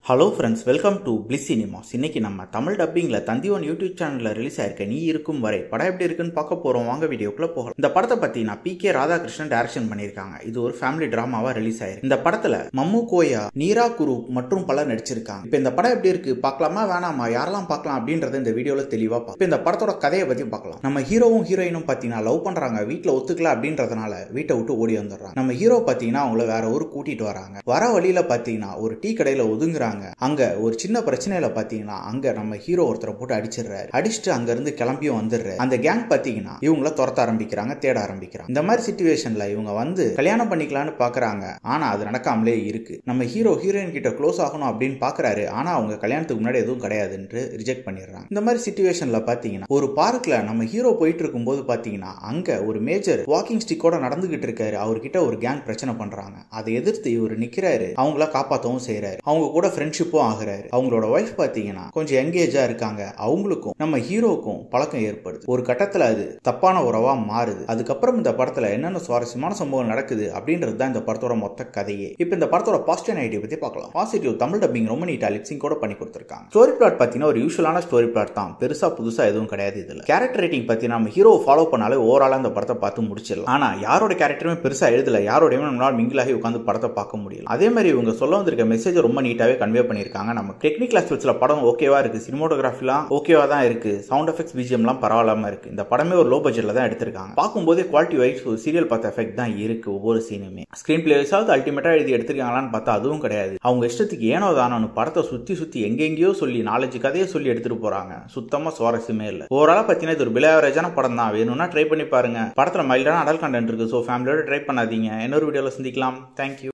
Hello friends, welcome to bliss cinemas. இன்னைக்கு நம்ம Tamil டப்பிங்ல தந்திவன் YouTube சேனல்ல ரிலீஸ் ஆயிருக்க நீ இருக்கும் வரை படம் எப்படி இருக்குன்னு பார்க்க போறோம். வாங்க வீடியோக்குள்ள போகலாம். இந்த படத்தை பத்தி பி.கே. ராதாகிருஷ்ணன் டைரக்ஷன் பண்ணிருக்காங்க. இது ஒரு ஃபேமிலி டிராமாவா ரிலீஸ் ஆயிருக்கு. இந்த படத்துல மம்மு கோயா, நீரா குரு மற்றும் பலர் நடிச்சிருக்காங்க. இப்போ இந்த படம் எப்படி இருக்கு பார்க்கலாமா வேணாமா, யாரெல்லாம் பார்க்கலாம் அப்படின்றத இந்த வீடியோல தெளிவா பார்க்கலாம். இப்போ இந்த படத்தோட கதையை பத்தி பார்க்கலாம். நம்ம ஹீரோவும் ஹீரோயினும் பாத்தீங்கன்னா லவ் பண்றாங்க. வீட்டுல ஒத்துக்கல அப்படின்றதுனால வீட்டை விட்டு ஓடி வந்துடுறாங்க. நம்ம ஹீரோ பாத்தீங்கன்னா அவங்கள வேற ஊர் கூட்டிட்டு வராங்க. வர வழியில பாத்தீங்கன்னா ஒரு டீ கடையில ஒதுங்குறாங்க. அங்க ஒரு சின்ன பிரச்சனையில பாத்தீங்கன்னா அங்க நம்ம ஹீரோ ஒருத்தரை போட்டு அடிச்சிடுறாரு. அடிச்சுட்டு அங்க இருந்து கிளம்பியும் வந்துடுறாரு. அந்த கேங் பாத்தீங்கன்னா இவங்கள துரத்த ஆரம்பிக்கிறாங்க, தேட ஆரம்பிக்கிறாங்க. இந்த மாதிரி சிச்சுவேஷன்ல இவங்க வந்து கல்யாணம் பண்ணிக்கலாம்னு பாக்குறாங்க. ஆனா அது நடக்காமலே இருக்கு. நம்ம ஹீரோ ஹீரோயின் கிட்ட க்ளோஸ் ஆகணும் அப்படின்னு பாக்குறாரு. ஆனா அவங்க கல்யாணத்துக்கு முன்னாடி எதுவும் கிடையாதுன்னு ரிஜெக்ட் பண்ணிடுறாங்க. இந்த மாதிரி சிச்சுவேஷன்ல பாத்தீங்கன்னா ஒரு பார்க்ல நம்ம ஹீரோ போயிட்டு இருக்கும் போது பாத்தீங்கன்னா அங்க ஒரு மேஜர் வாக்கிங் ஸ்டிக்கோட நடந்துகிட்டு இருக்காரு. அவர்கிட்ட ஒரு கேங் பிரச்சனை பண்றாங்க. அதை எதிர்த்து இவர் நிக்கிறாரு. அவங்கள காப்பாற்றவும் செய்யறாரு. அவங்க கூட ஃப்ரெண்ட்ஷிப்பும் ஆகுறாரு. அவங்களோட வைஃப் பாத்தீங்கன்னா கொஞ்சம் எங்கேஜா இருக்காங்க. அவங்களுக்கும் நம்ம ஹீரோக்கும் பழக்கம் ஏற்படுது. ஒரு கட்டத்துல அது தப்பான உறவா மாறுது. அதுக்கப்புறம் இந்த படத்துல என்னென்ன சுவாரஸ்யமான சம்பவம் நடக்குது அப்படின்றது தான் இந்த படத்தோட மொத்த கதையே. இப்ப இந்த படத்தோட பாசிட்டிவ் ஐடியா பத்தி பார்க்கலாம். பாசிட்டிவ் தமிழ் டப்பிங் ரொம்ப நீட்டா லிப்சிங் கூட பண்ணி கொடுத்திருக்காங்க. ஸ்டோரி பிளாட் பாத்தீங்கன்னா ஒரு யூசுவலான ஸ்டோரி பிளாட் தான். பெருசா புதுசா எதுவும் கிடையாது. இதுல கேரக்டர் ரேட்டிங் பத்தி நம்ம ஹீரோ ஃபாலோ பண்ணாலே ஓவராலா இந்த படத்தை பார்த்து முடிச்சிடலாம். ஆனா யாரோட கேரக்டருமே பெருசா எழுதல. யாரோடையுமே நம்மளால மிங்கிளாகி உட்காந்து படத்தை பார்க்க முடியல. அதே மாதிரி இவங்க சொல்ல வந்திருக்க மெசேஜ் ரொம்ப நீட்டாவே கன்வே பண்ணிருக்காங்க. நம்ம டெக்னிக்கல் ஆஸ்பெக்ட்ஸ்ல படம் ஓகேவா இருக்கு. சினிமோட்டோகிராஃபிலாம் ஓகேவா தான் இருக்கு. சவுண்ட் எஃபெக்ட்ஸ் பிஜிஎம்லாம் பரவாயில்லாம இருக்கு. இந்த படமே ஒரு லோ பட்ஜெட்ல தான் எடுத்திருக்காங்க. பார்க்கும்போதே குவாலிட்டி வைஸ் ஒரு சீரியல் பார்த்த எஃபெக்ட் தான் இருக்கு ஒவ்வொரு சீனுமே. ஸ்கிரீன் பிளே வைஸாவது அல்டிமேட்டா எழுதி எடுத்திருக்காங்களான்னு பார்த்தா அதுவும் கிடையாது. அவங்க இஷ்டத்துக்கு ஏனோ தானு படத்தை சுத்தி எங்கெங்கயோ சொல்லி 4-5 கதையை சொல்லி எடுத்துட்டு போறாங்க. சுத்தமா சுவாரஸ்யமே இல்ல. ஓவராலா பாத்தீங்கன்னா இது ஒரு பிலோ ஆவரேஜான படம் தான். வேணும்னா ட்ரை பண்ணி பாருங்க. படத்துல மைல்டான அடல்ட் கண்டென்ட் இருக்கு. சோ ஃபேமிலியோட ட்ரை பண்ணாதீங்க. இன்னொரு வீடியோல சந்திக்கலாம். தேங்க்யூ.